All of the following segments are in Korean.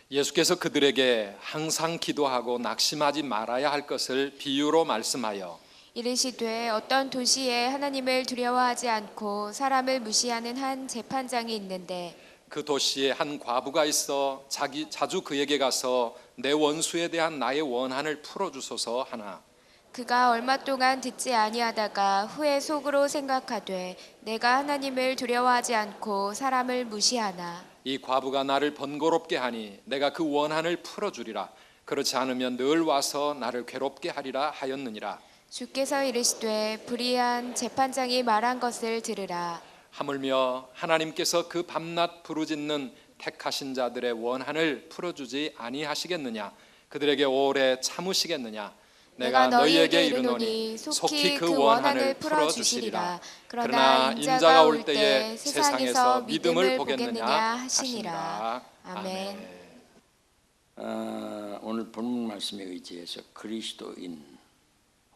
예수께서 그들에게 항상 기도하고 낙심하지 말아야 할 것을 비유로 말씀하여 이르시되 어떤 도시에 하나님을 두려워하지 않고 사람을 무시하는 한 재판장이 있는데 그 도시에 한 과부가 있어 자주 그에게 가서 내 원수에 대한 나의 원한을 풀어주소서 하나 그가 얼마 동안 듣지 아니하다가 후에 속으로 생각하되 내가 하나님을 두려워하지 않고 사람을 무시하나 이 과부가 나를 번거롭게 하니 내가 그 원한을 풀어주리라. 그렇지 않으면 늘 와서 나를 괴롭게 하리라 하였느니라. 주께서 이르시되 불의한 재판장이 말한 것을 들으라. 하물며 하나님께서 그 밤낮 부르짖는 택하신 자들의 원한을 풀어주지 아니하시겠느냐? 그들에게 오래 참으시겠느냐? 내가 너희에게 이르노니 속히 그 원한을 풀어주시리라. 그러나 인자가 올 때에 세상에서 믿음을 보겠느냐 하시니라. 아멘. 오늘 본문 말씀에 의지해서 그리스도인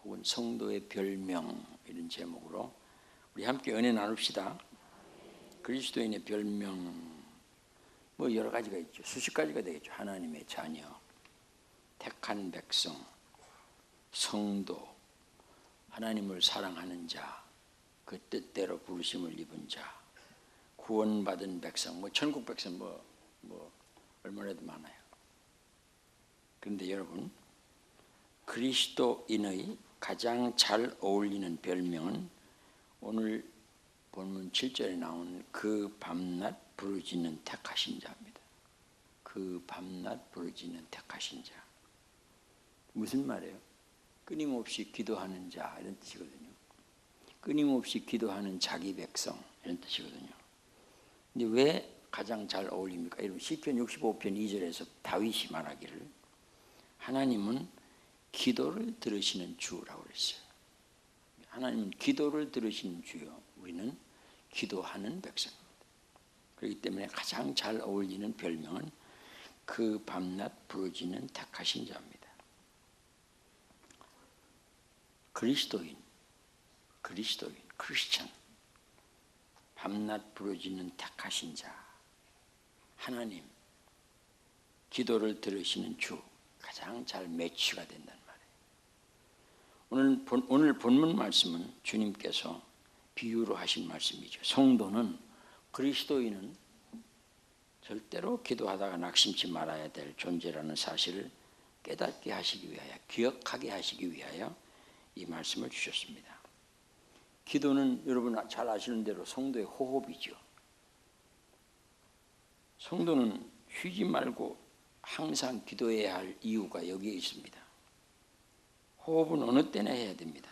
혹은 성도의 별명 이런 제목으로 우리 함께 은혜 나눕시다. 그리스도인의 별명 뭐 여러 가지가 있죠. 수십 가지가 되겠죠. 하나님의 자녀, 택한 백성, 성도, 하나님을 사랑하는 자, 그 뜻대로 부르심을 입은 자, 구원받은 백성, 뭐 천국 백성 뭐 얼마나도 많아요. 그런데 여러분, 그리스도인의 가장 잘 어울리는 별명은 오늘 본문 7절에 나온 그 밤낮 부르짖는 택하신 자입니다. 그 밤낮 부르짖는 택하신 자. 무슨 말이에요? 끊임없이 기도하는 자 이런 뜻이거든요. 끊임없이 기도하는 자기 백성 이런 뜻이거든요. 근데 왜 가장 잘 어울립니까? 여러분 시편 65편 2절에서 다윗이 말하기를 하나님은 기도를 들으시는 주라고 그랬어요. 하나님은 기도를 들으시는 주요. 우리는 기도하는 백성입니다. 그렇기 때문에 가장 잘 어울리는 별명은 그 밤낮 부르짖는 택하신 자입니다. 그리스도인, 크리스천, 밤낮 부르짖는 택하신 자, 하나님, 기도를 들으시는 주, 가장 잘 매치가 된단 말이에요. 오늘 본문 말씀은 주님께서 비유로 하신 말씀이죠. 성도는, 그리스도인은 절대로 기도하다가 낙심치 말아야 될 존재라는 사실을 깨닫게 하시기 위하여, 기억하게 하시기 위하여 이 말씀을 주셨습니다. 기도는 여러분 잘 아시는 대로 성도의 호흡이죠. 성도는 쉬지 말고 항상 기도해야 할 이유가 여기에 있습니다. 호흡은 어느 때나 해야 됩니다.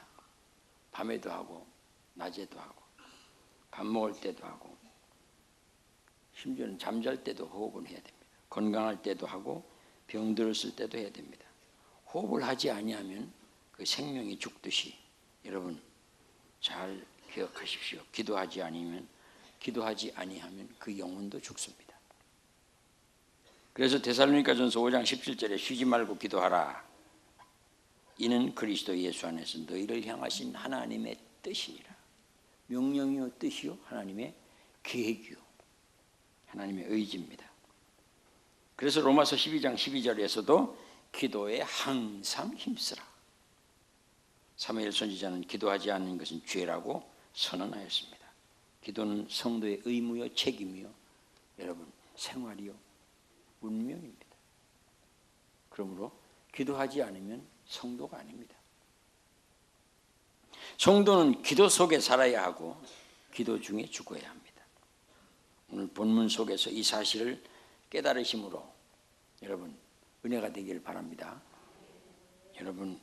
밤에도 하고 낮에도 하고 밥 먹을 때도 하고 심지어는 잠잘 때도 호흡은 해야 됩니다. 건강할 때도 하고 병들었을 때도 해야 됩니다. 호흡을 하지 아니하면 그 생명이 죽듯이 여러분 잘 기억하십시오. 기도하지 아니하면 그 영혼도 죽습니다. 그래서 데살로니가전서 5장 17절에 쉬지 말고 기도하라. 이는 그리스도 예수 안에서 너희를 향하신 하나님의 뜻이니라. 명령이요 뜻이요 하나님의 계획이요 하나님의 의지입니다. 그래서 로마서 12장 12절에서도 기도에 항상 힘쓰라. 사무엘 선지자는 기도하지 않는 것은 죄라고 선언하였습니다. 기도는 성도의 의무요 책임이요 여러분 생활이요 운명입니다. 그러므로 기도하지 않으면 성도가 아닙니다. 성도는 기도 속에 살아야 하고 기도 중에 죽어야 합니다. 오늘 본문 속에서 이 사실을 깨달으심으로 여러분 은혜가 되기를 바랍니다. 여러분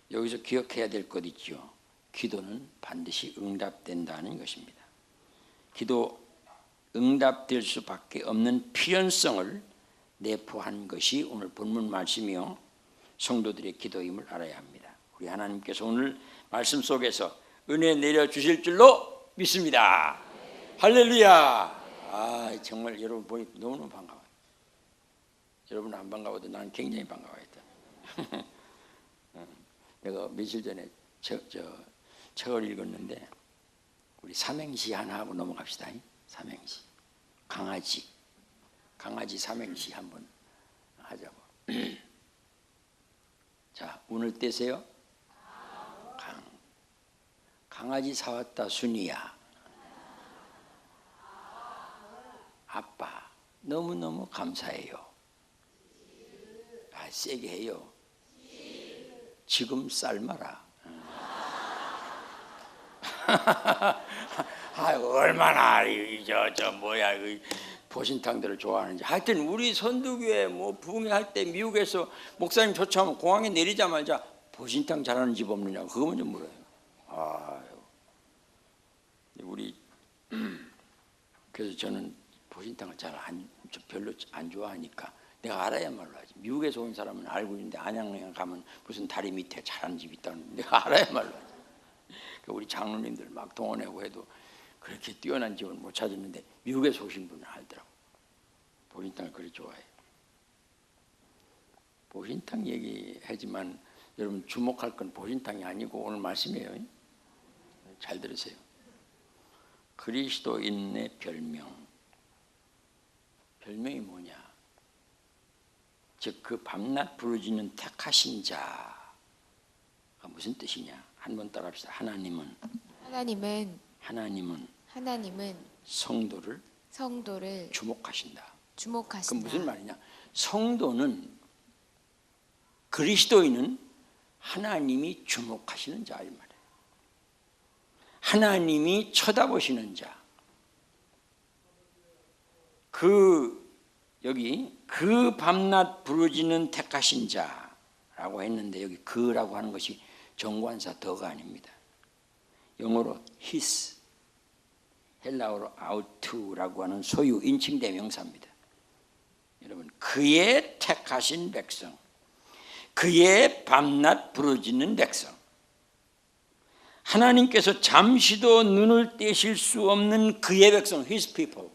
여기서 기억해야 될 것 있죠. 기도는 반드시 응답된다는 것입니다. 기도 응답될 수밖에 없는 필연성을 내포한 것이 오늘 본문 말씀이요 성도들의 기도임을 알아야 합니다. 우리 하나님께서 오늘 말씀 속에서 은혜 내려주실 줄로 믿습니다. 할렐루야. 정말 여러분 보니 너무너무 반가워요. 여러분 안 반가워도 나는 굉장히 반가워했다. 내가 며칠 전에 책을 읽었는데 우리 삼행시 하나 하고 넘어갑시다. 삼행시. 강아지 삼행시 한번 하자고. 자, 운을 떼세요. 강아지 사왔다 순이야. 아빠 너무너무 감사해요. 세게 해요. 지금 삶아라. 얼마나 저 뭐야 보신탕들을 좋아하는지. 하여튼 우리 선두교회 뭐 부흥할 때 미국에서 목사님 초청하면 공항에 내리자마자 보신탕 잘하는 집 없느냐고 그거 먼저 물어요. 우리 그래서 저는 보신탕을 별로 안 좋아하니까 내가 알아야말로 하지. 미국에서 온 사람은 알고 있는데 안양에 가면 무슨 다리 밑에 잘하는 집이 있다는 내가 알아야말로 하지. 우리 장로님들 막 동원하고 해도 그렇게 뛰어난 집을 못 찾았는데 미국에서 오신 분은 알더라고. 보신탕을 그리 좋아해요. 보신탕 얘기하지만 여러분 주목할 건 보신탕이 아니고 오늘 말씀이에요. 잘 들으세요. 그리스도인의 별명. 별명이 뭐냐? 즉 그 밤낮 부르짖는 택하신 자가 무슨 뜻이냐? 한번 따라합시다. 하나님은 성도를 주목하신다. 그럼 무슨 말이냐? 성도는 그리스도인은 하나님이 주목하시는 자 이 말이에요. 하나님이 쳐다보시는 자. 여기 그 밤낮 부르짖는 택하신 자라고 했는데 여기 그라고 하는 것이 정관사 더가 아닙니다. 영어로 his, 헬라어로 아우투라고 하는 소유 인칭 대명사입니다. 여러분 그의 택하신 백성, 그의 밤낮 부르짖는 백성, 하나님께서 잠시도 눈을 떼실 수 없는 그의 백성, his people,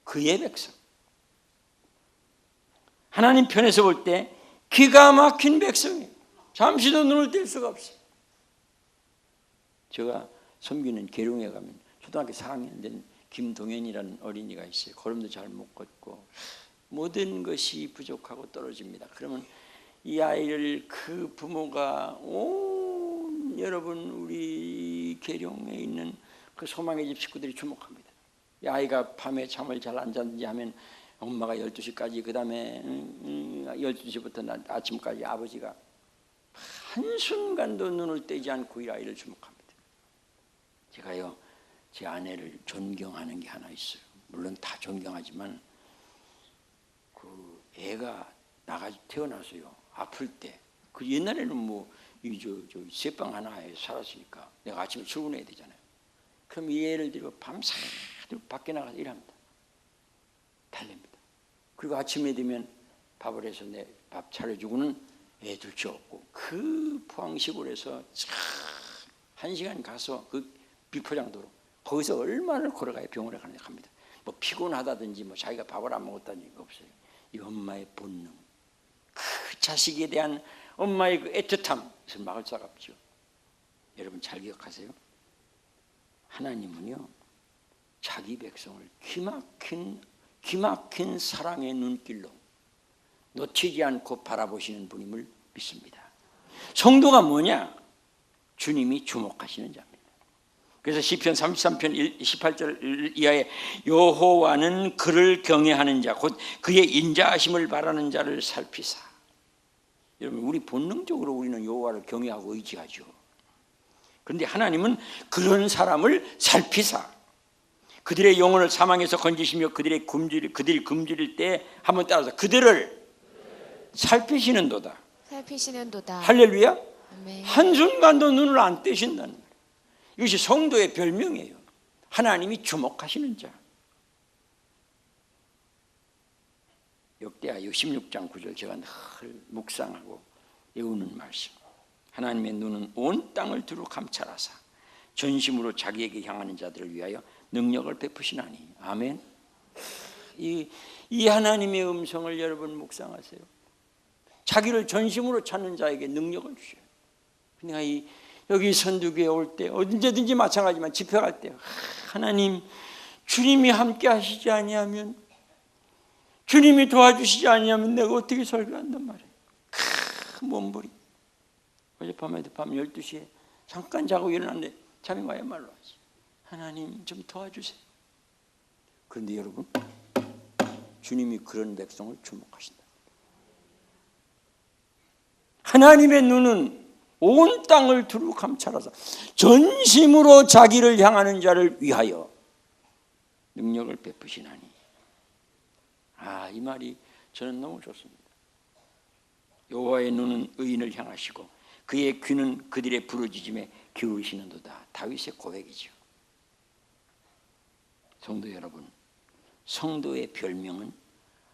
그의 백성. 하나님 편에서 볼 때 기가 막힌 백성이에요. 잠시도 눈을 뗄 수가 없어요. 제가 섬기는 계룡에 가면 초등학교 4학년 된 김동현이라는 어린이가 있어요. 걸음도 잘 못 걷고 모든 것이 부족하고 떨어집니다. 그러면 이 아이를 그 부모가 여러분 우리 계룡에 있는 그 소망의 집 식구들이 주목합니다. 이 아이가 밤에 잠을 잘 안 자는지 하면 엄마가 12시까지 그 다음에 12시부터 아침까지 아버지가 한순간도 눈을 떼지 않고 이 아이를 주목합니다. 제가요 제 아내를 존경하는 게 하나 있어요. 물론 다 존경하지만 그 애가 태어나서요 아플 때 그 옛날에는 뭐 저 새방 하나에 살았으니까 내가 아침에 출근해야 되잖아요. 그럼 이 애를 데리고 밤새도록 밖에 나가서 일합니다. 달랩니다. 그리고 아침에 되면 밥을 해서 내 밥 차려주고는 애들 줬고 그 포항시골에서 1시간 가서 그 비포장도로 거기서 얼마나 걸어가야 병원에 갑니다. 뭐 피곤하다든지 뭐 자기가 밥을 안 먹었다는 거 없어요. 이 엄마의 본능, 그 자식에 대한 엄마의 그 애틋함, 그래서 막을 수가 없죠. 여러분 잘 기억하세요. 하나님은요 자기 백성을 기막힌 사랑의 눈길로 놓치지 않고 바라보시는 분임을 믿습니다. 성도가 뭐냐? 주님이 주목하시는 자입니다. 그래서 시편 33편 18절 이하에 여호와는 그를 경외하는 자 곧 그의 인자하심을 바라는 자를 살피사. 여러분 우리 본능적으로 우리는 여호와를 경외하고 의지하죠. 그런데 하나님은 그런 사람을 살피사 그들의 영혼을 사망에서 건지시며 그들이 굶주릴 때 한번 따라서 그들을 살피시는도다. 할렐루야. 아멘. 한순간도 눈을 안 떼신다는 말이에요. 이것이 성도의 별명이에요. 하나님이 주목하시는 자. 역대하 16장 9절 제가 늘 묵상하고 외우는 말씀. 하나님의 눈은 온 땅을 두루 감찰하사 전심으로 자기에게 향하는 자들을 위하여 능력을 베푸시나니. 아멘. 이 하나님의 음성을 여러분 묵상하세요. 자기를 전심으로 찾는 자에게 능력을 주셔요. 내가 여기 선두교에 올 때 언제든지 마찬가지지만 집회 갈 때 하나님 주님이 함께 하시지 아니하면 주님이 도와주시지 않으면 내가 어떻게 설교한단 말이에요. 몸부림. 어젯밤에도 밤 12시에 잠깐 자고 일어났는데 잠이 와야말로 하지. 하나님 좀 도와주세요. 그런데 여러분, 주님이 그런 백성을 주목하신다. 하나님의 눈은 온 땅을 두루 감찰하사 전심으로 자기를 향하는 자를 위하여 능력을 베푸시나니. 이 말이 저는 너무 좋습니다. 여호와의 눈은 의인을 향하시고 그의 귀는 그들의 부르짖음에 기울이시는도다. 다윗의 고백이죠. 성도 여러분, 성도의 별명은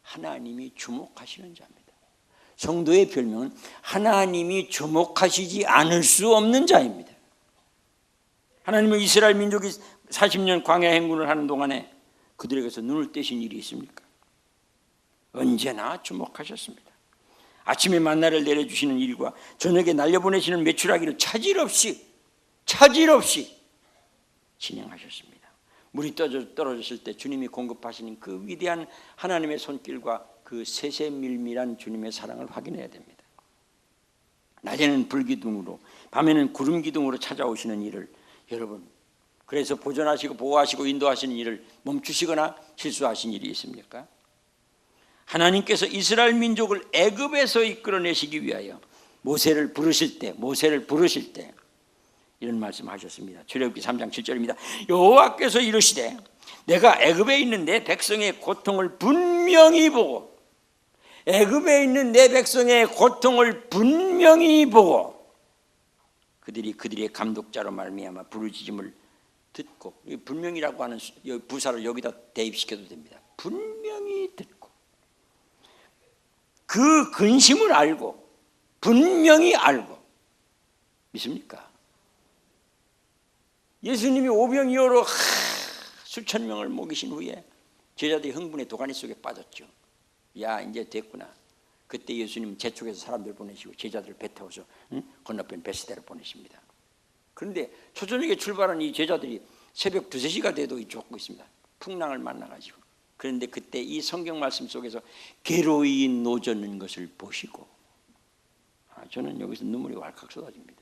하나님이 주목하시는 자입니다. 성도의 별명은 하나님이 주목하시지 않을 수 없는 자입니다. 하나님은 이스라엘 민족이 40년 광야 행군을 하는 동안에 그들에게서 눈을 떼신 일이 있습니까? 언제나 주목하셨습니다. 아침에 만나를 내려주시는 일과 저녁에 날려보내시는 메추라기를 차질 없이 진행하셨습니다. 물이 떨어졌을 때 주님이 공급하시는 그 위대한 하나님의 손길과 그 세세밀밀한 주님의 사랑을 확인해야 됩니다. 낮에는 불기둥으로 밤에는 구름기둥으로 찾아오시는 일을 여러분, 그래서 보존하시고 보호하시고 인도하시는 일을 멈추시거나 실수하신 일이 있습니까? 하나님께서 이스라엘 민족을 애굽에서 이끌어내시기 위하여 모세를 부르실 때 이런 말씀하셨습니다. 출애굽기 3장 7절입니다. 여호와께서 이르시되 내가 애굽에 있는 내 백성의 고통을 분명히 보고 애굽에 있는 내 백성의 고통을 분명히 보고 그들의 감독자로 말미암아 부르짖음을 듣고, 분명히라고 하는 부사를 여기다 대입시켜도 됩니다. 분명히 듣고 그 근심을 알고 분명히 알고. 믿습니까? 예수님이 오병이어로 수천 명을 먹이신 후에 제자들이 흥분에 도가니 속에 빠졌죠. 야, 이제 됐구나. 그때 예수님은 재촉해서 사람들 보내시고 제자들을 배 태워서 건너편 베스다로 보내십니다. 그런데 초저녁에 출발한 이 제자들이 새벽 2, 3시가 돼도 쫓고 있습니다. 풍랑을 만나가지고. 그런데 그때 이 성경 말씀 속에서 괴로이 노젓는 것을 보시고, 저는 여기서 눈물이 왈칵 쏟아집니다.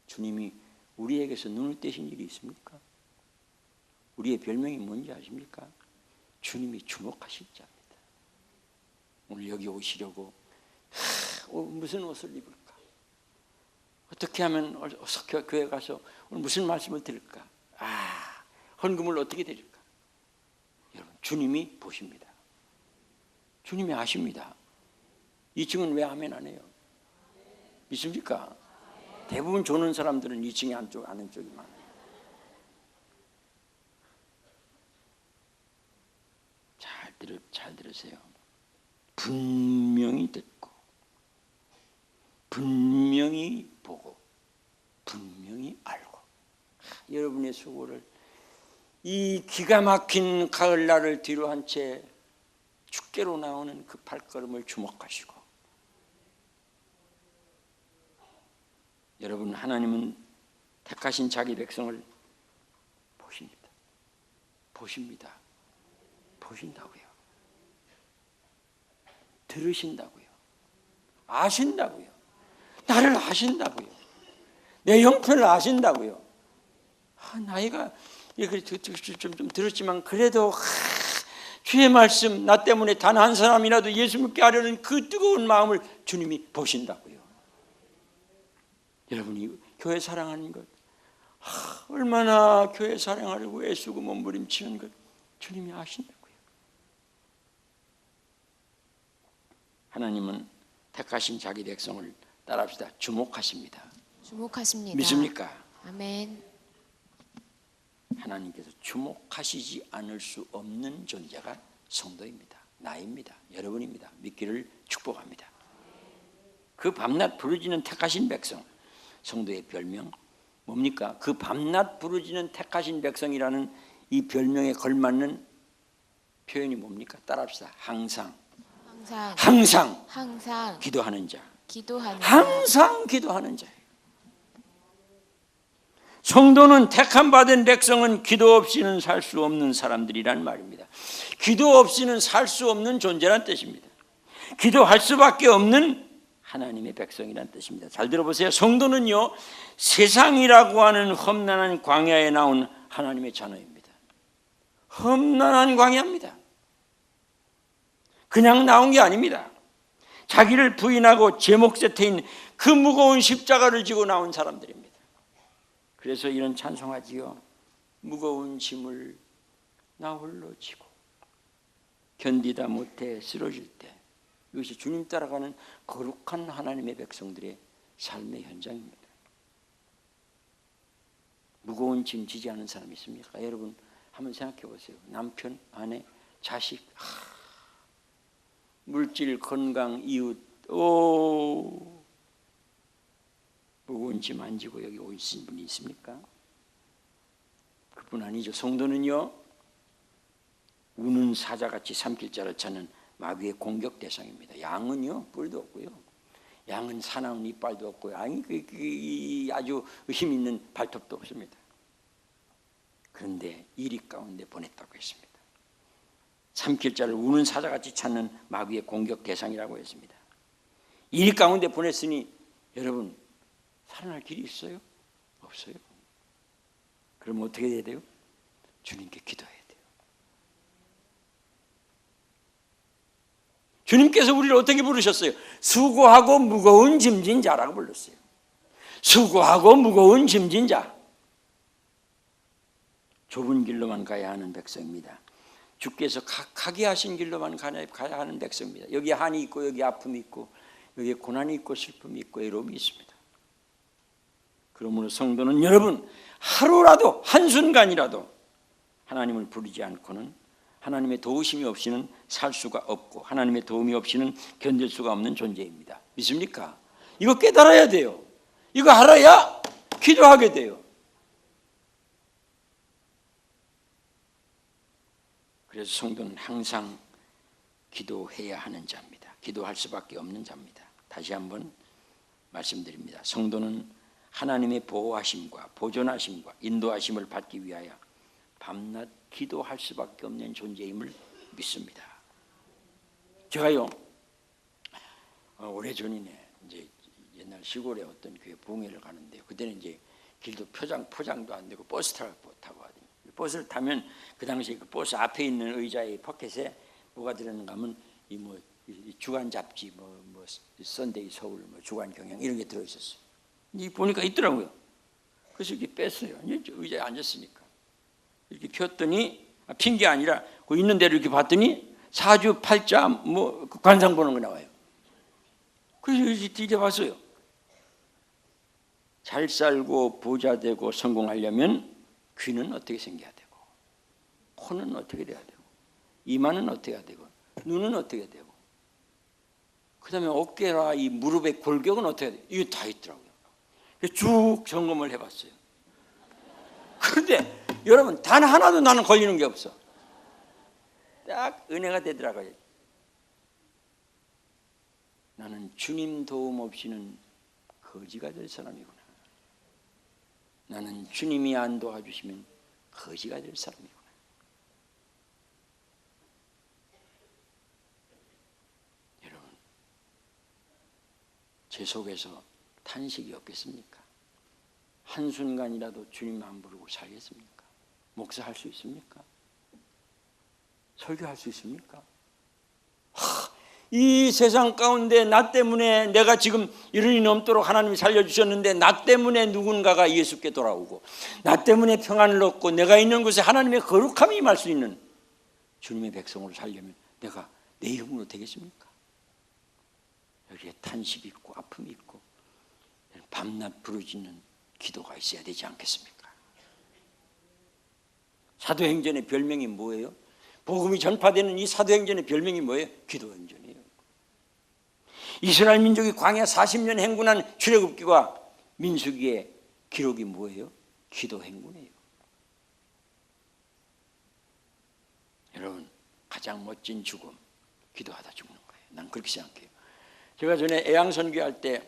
주님이 우리에게서 눈을 떼신 일이 있습니까? 우리의 별명이 뭔지 아십니까? 주님이 주목하실 자입니다. 오늘 여기 오시려고 무슨 옷을 입을까? 어떻게 하면 교회 가서 오늘 무슨 말씀을 들을까? 헌금을 어떻게 드릴까? 여러분, 주님이 보십니다. 주님이 아십니다. 2층은 왜 아멘 안 해요? 믿습니까? 대부분 조는 사람들은 2층에 아는 쪽이 많아요. 잘 들으세요. 분명히 듣고 분명히 보고 분명히 알고. 여러분의 수고를 이 기가 막힌 가을날을 뒤로 한 채 축계로 나오는 그 발걸음을 주목하시고, 여러분, 하나님은 택하신 자기 백성을 보십니다. 보신다고요. 들으신다고요. 아신다고요. 나를 아신다고요. 내 형편을 아신다고요. 나이가 좀 들었지만 그래도 주의 말씀, 나 때문에 단 한 사람이라도 예수 믿게 하려는 그 뜨거운 마음을 주님이 보신다고요. 여러분이 교회 사랑하는 것, 얼마나 교회 사랑하려고 애쓰고 몸부림치는 것 주님이 아신다고요. 하나님은 택하신 자기 백성을 따라합시다. 주목하십니다. 믿습니까? 아멘. 하나님께서 주목하시지 않을 수 없는 존재가 성도입니다. 나입니다. 여러분입니다. 믿기를 축복합니다. 그 밤낮 부르짖는 택하신 백성, 성도의 별명 뭡니까? 그 밤낮 부르짖는 택하신 백성이라는 이 별명에 걸맞는 표현이 뭡니까? 따라합시다. 항상 기도하는 자. 항상 기도하는 자예요. 성도는 택함 받은 백성은 기도 없이는 살 수 없는 사람들이란 말입니다. 기도 없이는 살 수 없는 존재란 뜻입니다. 기도할 수밖에 없는 하나님의 백성이란 뜻입니다. 잘 들어보세요. 성도는요, 세상이라고 하는 험난한 광야에 나온 하나님의 자녀입니다. 험난한 광야입니다. 그냥 나온 게 아닙니다. 자기를 부인하고 제 몫에 태인 그 무거운 십자가를 지고 나온 사람들입니다. 그래서 이런 찬송하지요. 무거운 짐을 나 홀로 지고 견디다 못해 쓰러질 때, 이것이 주님 따라가는 거룩한 하나님의 백성들의 삶의 현장입니다. 무거운 짐 지지 않은 사람이 있습니까? 여러분 한번 생각해 보세요. 남편, 아내, 자식, 물질, 건강, 이웃, 무거운 짐 안 지고 여기 오신 분이 있습니까? 그뿐 아니죠. 성도는요, 우는 사자같이 삼킬자를 찾는 마귀의 공격 대상입니다. 양은요, 뿔도 없고요, 양은 사나운 이빨도 없고요, 아주 힘 있는 발톱도 없습니다. 그런데 이리 가운데 보냈다고 했습니다. 삼킬자를 우는 사자같이 찾는 마귀의 공격 대상이라고 했습니다. 이리 가운데 보냈으니 여러분 살아날 길이 있어요? 없어요. 그럼 어떻게 해야 돼요? 주님께 기도해야 돼요. 주님께서 우리를 어떻게 부르셨어요? 수고하고 무거운 짐진 자라고 불렀어요. 수고하고 무거운 짐진 자. 좁은 길로만 가야 하는 백성입니다. 주께서 가게 하신 길로만 가야 하는 백성입니다. 여기 한이 있고 여기 아픔이 있고 여기 고난이 있고 슬픔이 있고 외로움이 있습니다. 그러므로 성도는 여러분 하루라도 한순간이라도 하나님을 부르지 않고는, 하나님의 도우심이 없이는 살 수가 없고 하나님의 도움이 없이는 견딜 수가 없는 존재입니다. 믿습니까? 이거 깨달아야 돼요. 이거 알아야 기도하게 돼요. 그래서 성도는 항상 기도해야 하는 자입니다. 기도할 수밖에 없는 자입니다. 다시 한번 말씀드립니다. 성도는 하나님의 보호하심과 보존하심과 인도하심을 받기 위하여 밤낮 기도할 수밖에 없는 존재임을 믿습니다. 제가요, 오래전이네, 이제 옛날 시골에 어떤 교회 부흥회를 가는데요. 그때는 이제 길도 포장도 안 되고 버스 타고 하더니, 버스를 타면 그 당시 그 버스 앞에 있는 의자의 포켓에 뭐가 들었는가 하면 이 주간 잡지, 선데이 서울, 주간 경향 이런 게 들어 있었어요. 이 보니까 있더라고요. 그래서 이렇게 뺐어요. 이제 의자에 앉았으니까 이렇게 폈더니, 핀 게 아니라 그 있는 대로 이렇게 봤더니 사주 팔자 관상 보는 거 나와요. 그래서 이렇게 뒤져봤어요. 잘 살고 부자 되고 성공하려면 귀는 어떻게 생겨야 되고, 코는 어떻게 돼야 되고, 이마는 어떻게 해야 되고, 눈은 어떻게 되고, 그 다음에 어깨와 이 무릎의 골격은 어떻게 해야 되고, 이게 다 있더라고요. 쭉 점검을 해봤어요. 그런데 여러분 단 하나도 나는 걸리는 게 없어. 딱 은혜가 되더라고요. 나는 주님 도움 없이는 거지가 될 사람이구나. 나는 주님이 안 도와주시면 거지가 될 사람이구나. 여러분, 제 속에서 탄식이 없겠습니까? 한순간이라도 주님 안 부르고 살겠습니까? 목사할 수 있습니까? 설교할 수 있습니까? 이 세상 가운데 나 때문에 내가 지금 이른이 넘도록 하나님이 살려주셨는데, 나 때문에 누군가가 예수께 돌아오고, 나 때문에 평안을 얻고, 내가 있는 곳에 하나님의 거룩함이 임할 수 있는 주님의 백성으로 살려면 내가 내 힘으로 되겠습니까? 여기에 탄식이 있고 아픔이 있고 밤낮 부르짖는 기도가 있어야 되지 않겠습니까? 사도행전의 별명이 뭐예요? 복음이 전파되는 이 사도행전의 별명이 뭐예요? 기도행전이에요. 이스라엘 민족이 광야 40년 행군한 출애굽기와 민수기의 기록이 뭐예요? 기도행군이에요. 여러분, 가장 멋진 죽음, 기도하다 죽는 거예요. 난 그렇게 생각해요. 제가 전에 애양선교할 때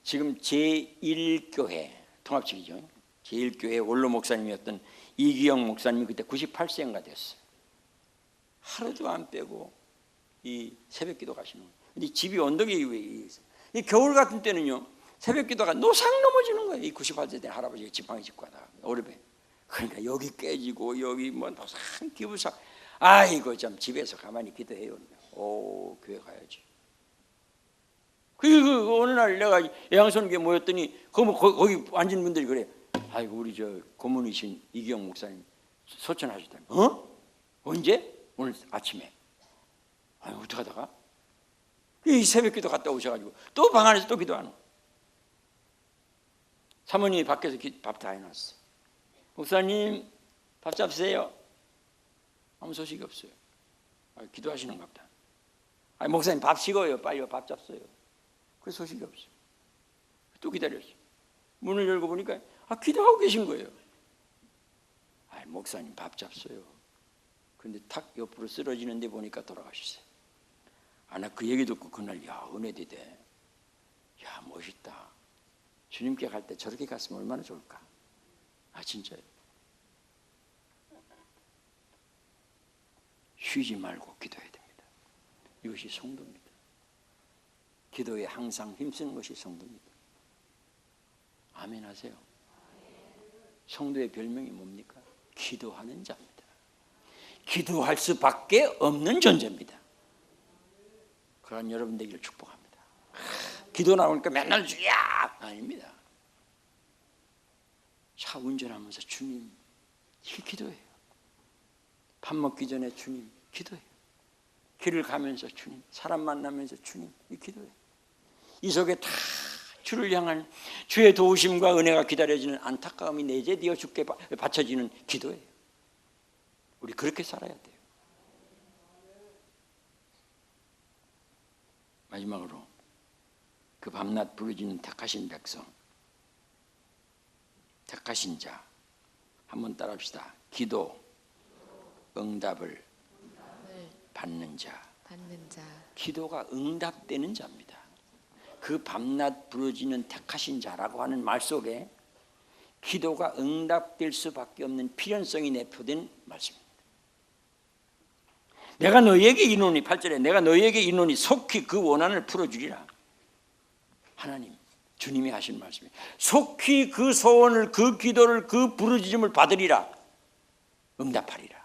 지금 제1교회 통합식이죠. 제1교회 원로 목사님이었던 이기영 목사님이 그때 98세인가 됐어요. 하루도 안 빼고 이 새벽기도 가시는 거예요. 근데 집이 언덕에 있어요. 이 겨울 같은 때는요, 새벽기도가 노상 넘어지는 거예요. 이 98세 된 할아버지가 지팡이 짚고 하다가 오래배. 그러니까 여기 깨지고 여기 뭐 노상 기부사. 아이고 참 집에서 가만히 기도해요. 오 교회 가야지. 그 어느 날 내가 예양선교에 모였더니 거기 앉은 분들이 그래. 아이고 우리 저 고문이신 이기영 목사님 소천하셨다니. 언제? 오늘 아침에. 아이고 어떻게 하다가? 이 새벽기도 갔다 오셔가지고 또 방 안에서 또 기도하는 거예요. 사모님이 밖에서 밥 다 해놨어. 목사님 밥 잡으세요. 아무 소식이 없어요. 기도하시는가 보다. 목사님 밥 식어요. 빨리 밥 잡어요. 그 소식이 없어요. 또 기다렸어요. 문을 열고 보니까 기도하고 계신 거예요. 목사님 밥 잡어요. 그런데 탁 옆으로 쓰러지는데 보니까 돌아가셨어요. 나 그 얘기 듣고 그날 은혜되대. 멋있다. 주님께 갈 때 저렇게 갔으면 얼마나 좋을까. 진짜요. 쉬지 말고 기도해야 됩니다. 이것이 성도입니다. 기도에 항상 힘쓰는 것이 성도입니다. 아멘 하세요. 성도의 별명이 뭡니까? 기도하는 자입니다. 기도할 수밖에 없는 존재입니다. 그런 여러분 되기를 축복합니다. 기도 나오니까 맨날 주야 아닙니다. 차 운전하면서 주님 기도해요. 밥 먹기 전에 주님 기도해요. 길을 가면서 주님, 사람 만나면서 주님 기도해요. 이 속에 다 주를 향한 주의 도우심과 은혜가 기다려지는 안타까움이 내재되어 주께 바쳐지는 기도예요. 우리 그렇게 살아야 돼요. 마지막으로 그 밤낮 부르짖는 택하신 백성, 택하신 자, 한번 따라합시다. 기도, 응답을 받는 자. 기도가 응답되는 자입니다. 그 밤낮 부르짖는 택하신 자라고 하는 말 속에 기도가 응답될 수밖에 없는 필연성이 내포된 말씀입니다. 내가 너희에게 이르노니 8절에 내가 너희에게 이르노니 속히 그 원한을 풀어주리라. 하나님 주님이 하신 말씀이에요. 속히 그 소원을 그 기도를 그 부르짖음을 받으리라. 응답하리라.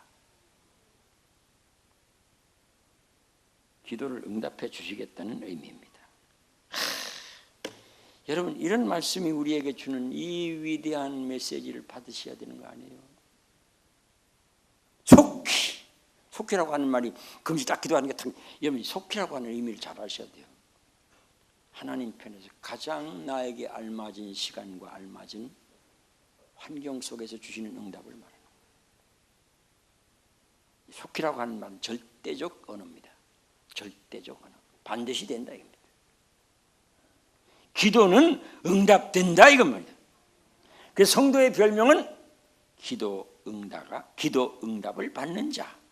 기도를 응답해 주시겠다는 의미입니다. 여러분 이런 말씀이 우리에게 주는 이 위대한 메시지를 받으셔야 되는 거 아니에요? 속히라고 하는 말이 금시 딱 기도하는 게 여러분 속히라고 하는 의미를 잘 아셔야 돼요. 하나님 편에서 가장 나에게 알맞은 시간과 알맞은 환경 속에서 주시는 응답을 말하는 거예요. 속히라고 하는 말은 절대적 언어입니다. 절대적 언어. 반드시 된다 이겁니다. 기도는 응답된다 이겁니다. 그래서 성도의 별명은 기도 응답을 받는 자.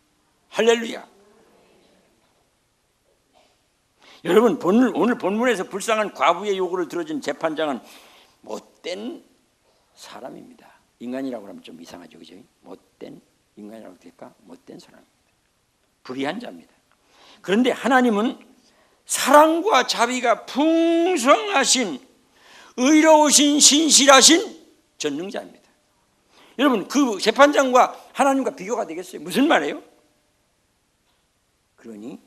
할렐루야. 여러분 오늘 본문에서 불쌍한 과부의 요구를 들어준 재판장은 못된 사람입니다. 인간이라고 하면 좀 이상하죠, 그죠? 못된 인간이라고 될까? 못된 사람입니다. 불의한 자입니다. 그런데 하나님은 사랑과 자비가 풍성하신 의로우신 신실하신 전능자입니다. 여러분 그 재판장과 하나님과 비교가 되겠어요? 무슨 말이에요? 그러니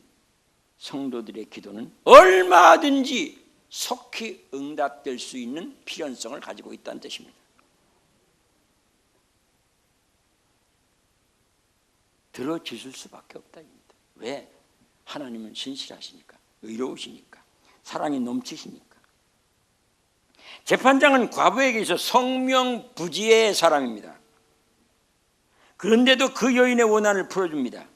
성도들의 기도는 얼마든지 속히 응답될 수 있는 필연성을 가지고 있다는 뜻입니다. 들어주실 수밖에 없다. 왜? 하나님은 신실하시니까, 의로우시니까, 사랑이 넘치시니까. 재판장은 과부에게 있어 성명부지의 사람입니다. 그런데도 그 여인의 원한을 풀어줍니다.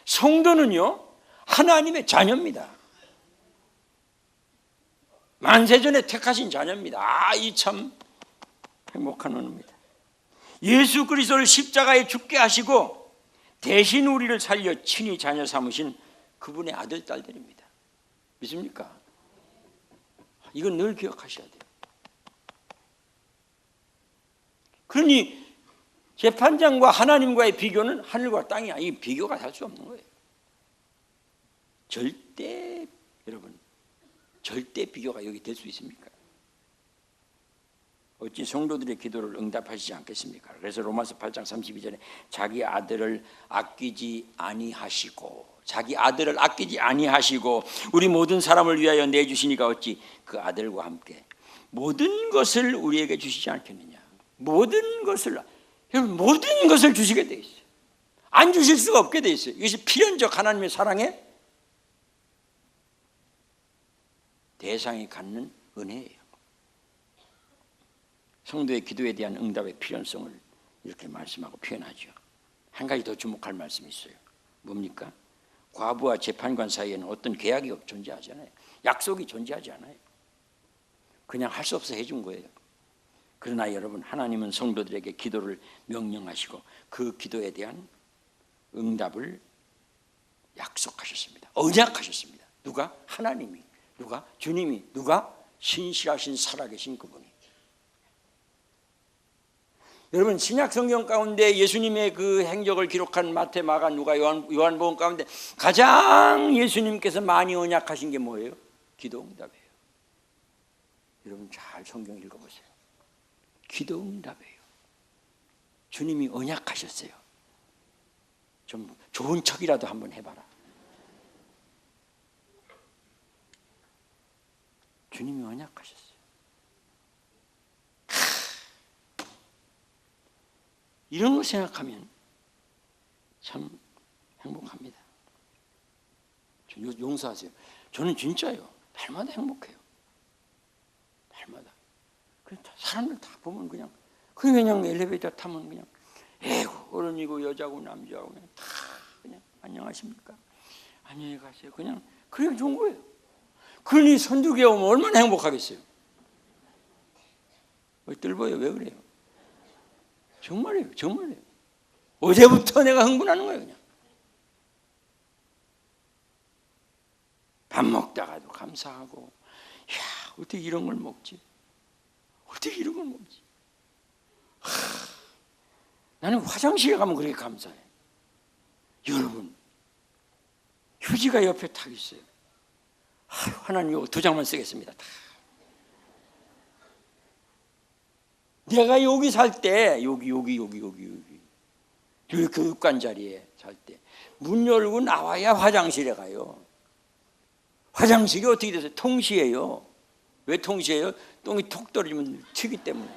성도는요 하나님의 자녀입니다. 만세전에 택하신 자녀입니다. 이 참 행복한 언어입니다. 예수 그리스도를 십자가에 죽게 하시고 대신 우리를 살려 친히 자녀 삼으신 그분의 아들 딸들입니다. 믿습니까? 이건 늘 기억하셔야 돼요. 그러니 재판장과 하나님과의 비교는 하늘과 땅이야. 이 비교가 할 수 없는 거예요. 절대, 여러분, 절대 비교가 여기 될 수 있습니까? 어찌 성도들의 기도를 응답하시지 않겠습니까? 그래서 로마서 8장 32절에 자기 아들을 아끼지 아니하시고, 자기 아들을 아끼지 아니하시고 우리 모든 사람을 위하여 내주시니까 어찌 그 아들과 함께 모든 것을 우리에게 주시지 않겠느냐. 모든 것을, 여러분, 모든 것을 주시게 돼 있어요. 안 주실 수가 없게 돼 있어요. 이것이 필연적 하나님의 사랑의 대상이 갖는 은혜예요. 성도의 기도에 대한 응답의 필연성을 이렇게 말씀하고 표현하죠. 한 가지 더 주목할 말씀이 있어요. 뭡니까? 과부와 재판관 사이에는 어떤 계약이 존재하잖아요. 약속이 존재하지 않아요. 그냥 할 수 없어 해준 거예요. 그러나 여러분, 하나님은 성도들에게 기도를 명령하시고 그 기도에 대한 응답을 약속하셨습니다. 언약하셨습니다. 누가? 하나님이. 누가? 주님이. 누가? 신실하신 살아계신 그분이. 여러분, 신약 성경 가운데 예수님의 그 행적을 기록한 마태, 마가, 누가, 요한복음 가운데 가장 예수님께서 많이 언약하신 게 뭐예요? 기도 응답이에요. 여러분, 잘 성경 읽어보세요. 기도 응답이에요. 주님이 언약하셨어요. 좀 좋은 척이라도 한번 해봐라. 주님이 언약하셨어요. 이런 거 생각하면 참 행복합니다. 용서하세요. 저는 진짜요. 날마다 행복해요. 날마다. 사람들 다 보면 그냥 엘리베이터 타면 그냥 에고 어른이고 여자고 남자고 그냥 다 그냥 안녕하십니까? 안녕히 가세요. 그냥 그게 좋은 거예요. 그러니 선두개 오면 얼마나 행복하겠어요. 뜰보여 왜 그래요? 정말이에요. 정말이에요. 어제부터 내가 흥분하는 거예요. 그냥 밥 먹다가도 감사하고, 야, 어떻게 이런 걸 먹지? 어떻게 이런 걸 먹지? 나는 화장실에 가면 그렇게 감사해. 여러분, 휴지가 옆에 탁 있어요. 하나님 이거 2장만 쓰겠습니다. 내가 여기 살 때, 여기 교육관 자리에 살 때 문 열고 나와야 화장실에 가요. 화장실이 어떻게 돼서 통시해요. 왜 통시해요? 똥이 톡 떨어지면 튀기 때문에.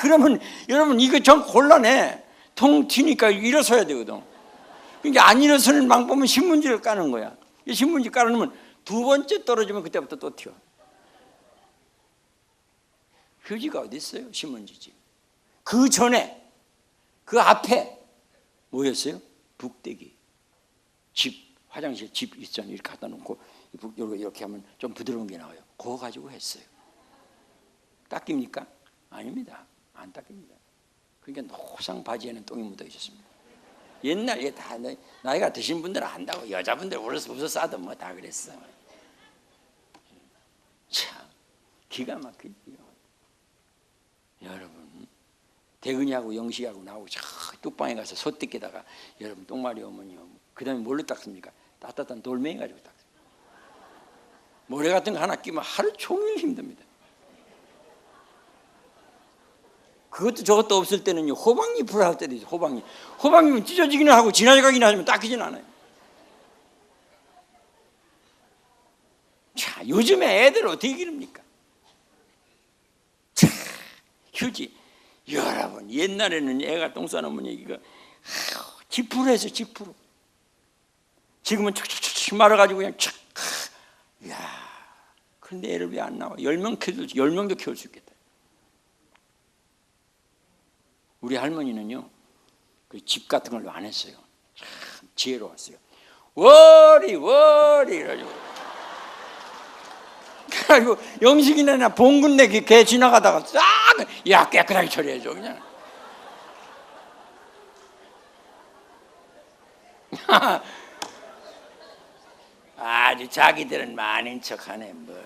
그러면 여러분 이거 전 곤란해. 통 튀니까 일어서야 되거든. 그러니까 안 일어서는 방법은 신문지를 까는 거야. 신문지 깔아놓으면 2번째 떨어지면 그때부터 또 튀어. 휴지가 어디 있어요? 신문지지. 그 전에 그 앞에 뭐였어요? 북대기. 집, 화장실 집 있잖아요. 이렇게 갖다 놓고 이렇게 하면 좀 부드러운 게 나와요. 그거 가지고 했어요. 닦입니까? 아닙니다. 안 닦입니다. 그러니까 노상 바지에는 똥이 묻어 있었습니다. 옛날에 다 나이가 드신 분들은 안다고. 여자분들 울어서 싸도 뭐 다 그랬어. 참 기가 막히죠. 여러분, 대근이하고 영식이하고 나오고 저 뚝방에 가서 소 뜯기다가 여러분 똥마리 오면요, 그 다음에 뭘로 닦습니까? 따뜻한 돌멩이 가지고 닦습니다. 모래 같은 거 하나 끼면 하루 종일 힘듭니다. 그것도 저것도 없을 때는요, 호박잎으로 할 때도 있어요. 호박잎은 찢어지기는 하고 지나가기는 하지만 닦이진 않아요. 자, 요즘에 애들 어떻게 기릅니까? 자, 휴지. 여러분, 옛날에는 애가 똥 싸놓으면 이거 지프로 해서 지프로. 지금은 척척척 말아가지고 그냥 척. 이야, 그런데 애를 왜 안 나와? 10명 키워도 10명도 키울 수 있겠다. 우리 할머니는요, 그 집 같은 걸 안 했어요. 참 지혜로웠어요. 워리 그래가지고 영식이나 봉근내 개 지나가다가 싹, 야, 깨끗하게 처리해줘 그냥. 아주 자기들은 많은 척하네 뭐.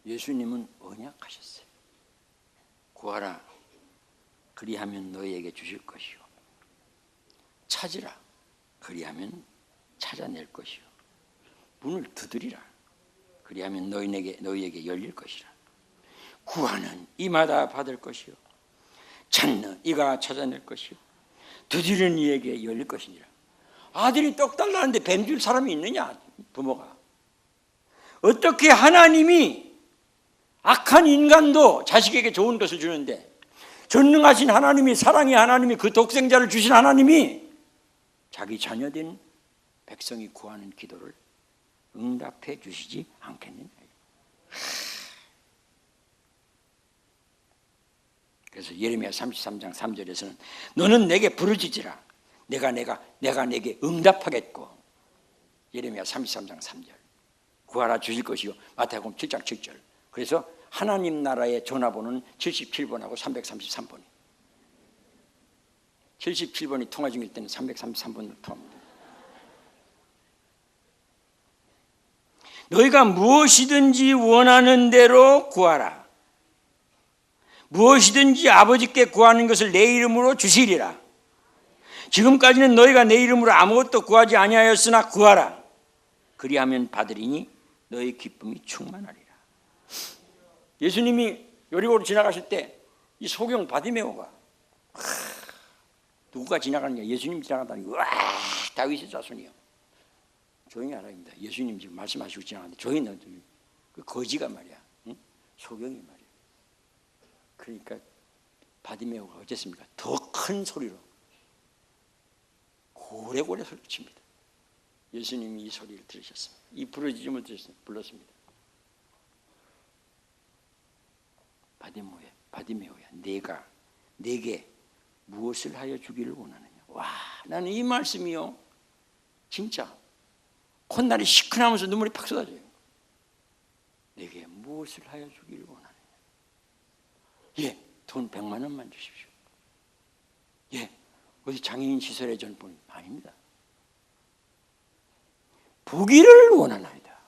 예수님은 언약하셨어요. 구하라, 그리하면 너희에게 주실 것이요. 찾으라, 그리하면 찾아낼 것이요. 문을 두드리라, 그리하면 너희에게 열릴 것이라. 구하는 이마다 받을 것이요, 찾는 이가 찾아낼 것이요, 두드리는 이에게 열릴 것이니라. 아들이 떡 달라는데 뱀 줄 사람이 있느냐? 부모가. 어떻게 하나님이 악한 인간도 자식에게 좋은 것을 주는데, 전능하신 하나님이, 사랑의 하나님이, 그 독생자를 주신 하나님이 자기 자녀된 백성이 구하는 기도를 응답해 주시지 않겠느냐. 그래서 예레미야 33장 3절에서는 너는 내게 부르짖으라, 내가 내게 응답하겠고. 예레미야 33장 3절. 구하라 주실 것이요. 마태복음 7장 7절. 그래서 하나님 나라의 전화번호는 77번하고 333번이. 77번이 통화 중일 때는 333번으로 통합니다. 너희가 무엇이든지 원하는 대로 구하라. 무엇이든지 아버지께 구하는 것을 내 이름으로 주시리라. 지금까지는 너희가 내 이름으로 아무것도 구하지 아니하였으나 구하라. 그리하면 받으리니 너희 기쁨이 충만하리라. 예수님이 여리고로 지나가실 때 이 소경 바디메오가 누가 지나가느냐? 예수님 지나가다니 와, 다윗의 자손이요. 조용히 하라입니다. 예수님 지금 말씀하시고 지나가는데 조용히 놔둬. 그 거지가 말이야. 응? 소경이 말이야. 그러니까 바디메오가 어쨌습니까? 더 큰 소리로 고래고래 소리칩니다. 예수님이 이 소리를 들으셨습니다. 이 부르짖음을 불렀습니다. 바디메오야, 내게 무엇을 하여 주기를 원하느냐? 와, 나는 이 말씀이요, 진짜 콧날이 시큰하면서 눈물이 팍 쏟아져요. 내게 무엇을 하여 주기를 원하느냐? 예, 돈 100만 원만 주십시오. 예, 어디 장애인 시설에 전뿐 아닙니다. 보기를 원하나이다.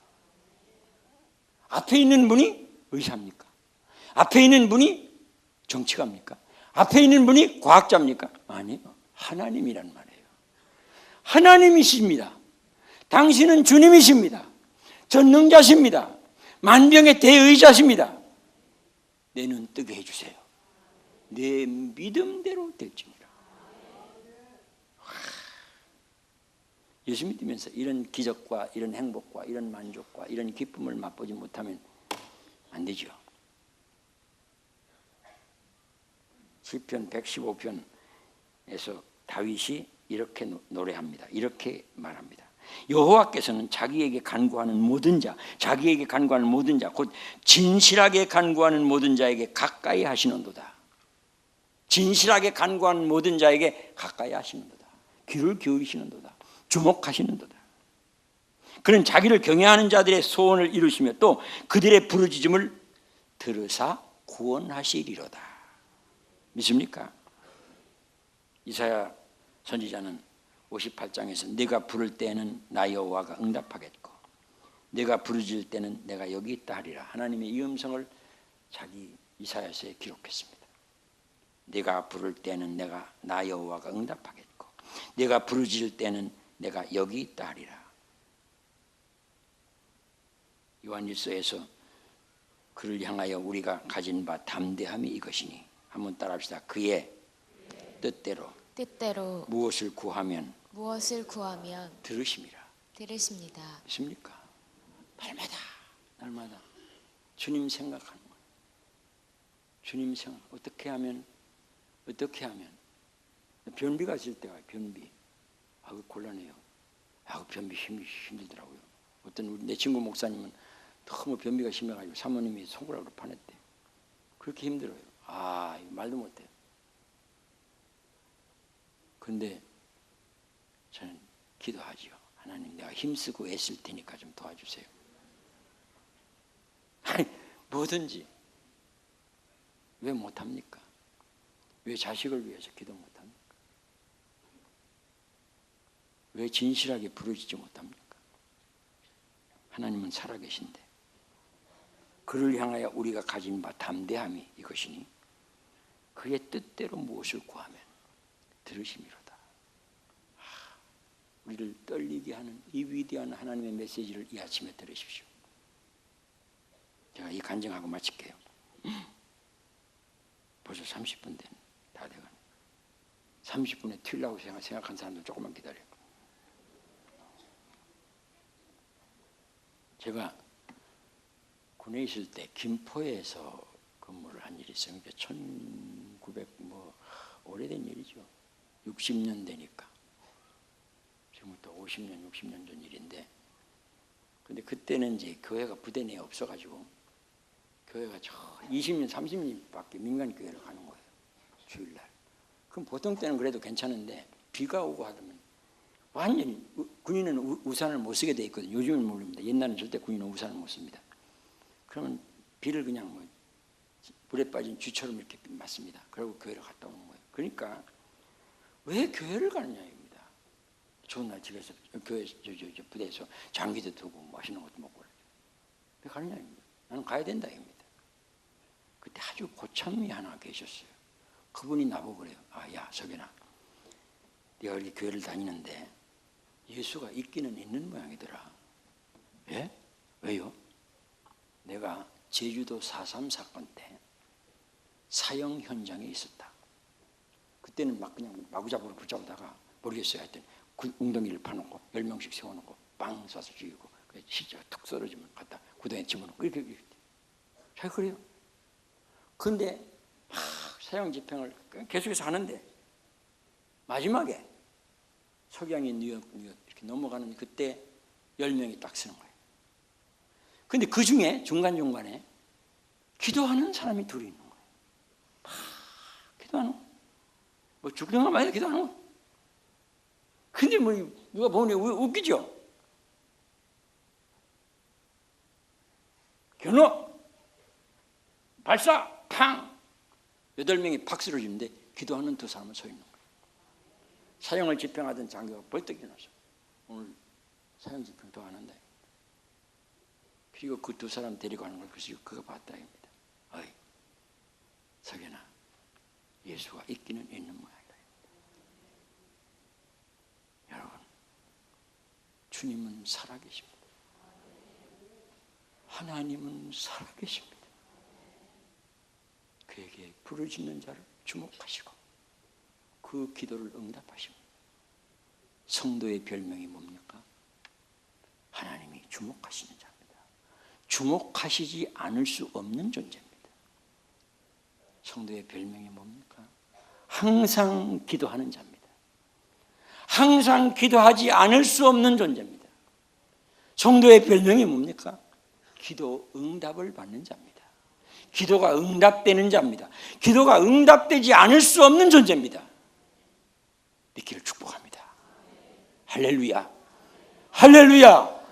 앞에 있는 분이 의사입니까? 앞에 있는 분이 정치가입니까? 앞에 있는 분이 과학자입니까? 아니요, 하나님이란 말이에요. 하나님이십니다. 당신은 주님이십니다. 전능자십니다. 만병의 대의자십니다. 내 눈 뜨게 해주세요. 내 믿음대로 될지니라. 예수 믿으면서 이런 기적과 이런 행복과 이런 만족과 이런 기쁨을 맛보지 못하면 안 되죠. 시편 115편에서 다윗이 이렇게 노래합니다. 이렇게 말합니다. 여호와께서는 자기에게 간구하는 모든 자, 자기에게 간구하는 모든 자, 곧 진실하게 간구하는 모든 자에게 가까이 하시는도다. 진실하게 간구하는 모든 자에게 가까이 하시는도다. 귀를 기울이시는도다. 주목하시는도다. 그는 자기를 경외하는 자들의 소원을 이루시며 또 그들의 부르짖음을 들으사 구원하시리로다. 믿습니까? 이사야 선지자는 58장에서 내가 부를 때에는 나 여호와가 응답하겠고 내가 부르짖을 때는 내가 여기 있다 하리라. 하나님의 이 음성을 자기 이사야서에 기록했습니다. 내가 부를 때는 나 여호와가 응답하겠고 내가 부르짖을 때는 내가 여기 있다 하리라. 요한일서에서 그를 향하여 우리가 가진 바 담대함이 이것이니, 한번 따라합시다. 그의 뜻대로 무엇을 구하면 들으심이라. 들으십니다. 있습니까? 날마다 주님 생각하는 거예요. 주님 생각. 어떻게 하면 변비가 있을 때가 변비. 곤란해요. 변비 힘들더라고요. 어떤 내 친구 목사님은 너무 변비가 심해가지고 사모님이 손가락으로 파냈대. 그렇게 힘들어요. 말도 못해요. 근데 저는 기도하지요. 하나님, 내가 힘쓰고 애쓸 테니까 좀 도와주세요. 뭐든지. 왜 못합니까? 왜 자식을 위해서 기도 못합니까? 왜 진실하게 부르짖지 못합니까? 하나님은 살아계신데 그를 향하여 우리가 가진 바 담대함이 이것이니 그의 뜻대로 무엇을 구하면 들으심이로다. 우리를 떨리게 하는 이 위대한 하나님의 메시지를 이 아침에 들으십시오. 제가 이 간증하고 마칠게요. 벌써 30분 다 돼가네. 30분에 튀려고 생각한 사람들 조금만 기다려요. 제가 군에 있을 때 김포에서 근무를 한 일이 있어요. 1900 오래된 일이죠. 60년 되니까. 지금부터 50년, 60년 전 일인데, 근데 그때는 이제 교회가 부대 내에 없어가지고 교회가 20년, 30년밖에 민간 교회를 가는 거예요. 주일날. 그럼 보통 때는 그래도 괜찮은데 비가 오고 하면 완전히 군인은 우산을 못 쓰게 돼 있거든요. 요즘은 모릅니다. 옛날은 절대 군인은 우산을 못 씁니다. 그러면 비를 그냥 물에 빠진 쥐처럼 이렇게 맞습니다. 그리고 교회를 갔다 오는 거예요. 그러니까 왜 교회를 가느냐입니다. 좋은 날 집에서 교회 부대에서 장기도 두고 맛있는 것도 먹고 왜 가느냐입니다. 나는 가야 된다입니다. 그때 아주 고참이 하나 계셨어요. 그분이 나보고 그래요. 야 석연아, 네가 이렇게 교회를 다니는데 예수가 있기는 있는 모양이더라. 예? 왜요? 내가 제주도 4.3 사건 때 사형 현장에 있었다. 그때는 막 그냥 마구잡이로 붙잡다가 모르겠어요. 하여튼 웅덩이를 파놓고 10명씩 세워놓고 빵 쏴서 죽이고 실제로 툭 썰어지면 갖다 구덩이에 집어넣고 이렇게 잘 그래요. 근데 사형 집행을 계속해서 하는데 마지막에 석양이 뉴욕 이렇게 넘어가는 그때 10명이 딱 쓰는 거예요. 근데 그 중에 중간중간에 기도하는 사람이 둘이 있는 거예요. 기도하는 거. 죽는 거 말이야, 기도하는 거. 근데 누가 보면 웃기죠? 견호! 발사! 팡! 8명이 박수를 주는데 기도하는 두 사람은 서 있는 거예요. 사형을 집행하던 장교가 벌떡 일어나서 오늘 사형 집행 더 안 한다. 그리고 그 두 사람 데리고 가는 걸 그거 봤다입니다. 어이, 석연아, 예수가 있기는 있는 모양이다. 여러분, 주님은 살아계십니다. 하나님은 살아계십니다. 그에게 부르짖는 자를 주목하시고 그 기도를 응답하십니다. 성도의 별명이 뭡니까? 하나님이 주목하시는 자입니다. 주목하시지 않을 수 없는 존재입니다. 성도의 별명이 뭡니까? 항상 기도하는 자입니다. 항상 기도하지 않을 수 없는 존재입니다. 성도의 별명이 뭡니까? 기도 응답을 받는 자입니다. 기도가 응답되는 자입니다. 기도가 응답되지 않을 수 없는 존재입니다. 믿기를 축복합니다. 할렐루야. 할렐루야.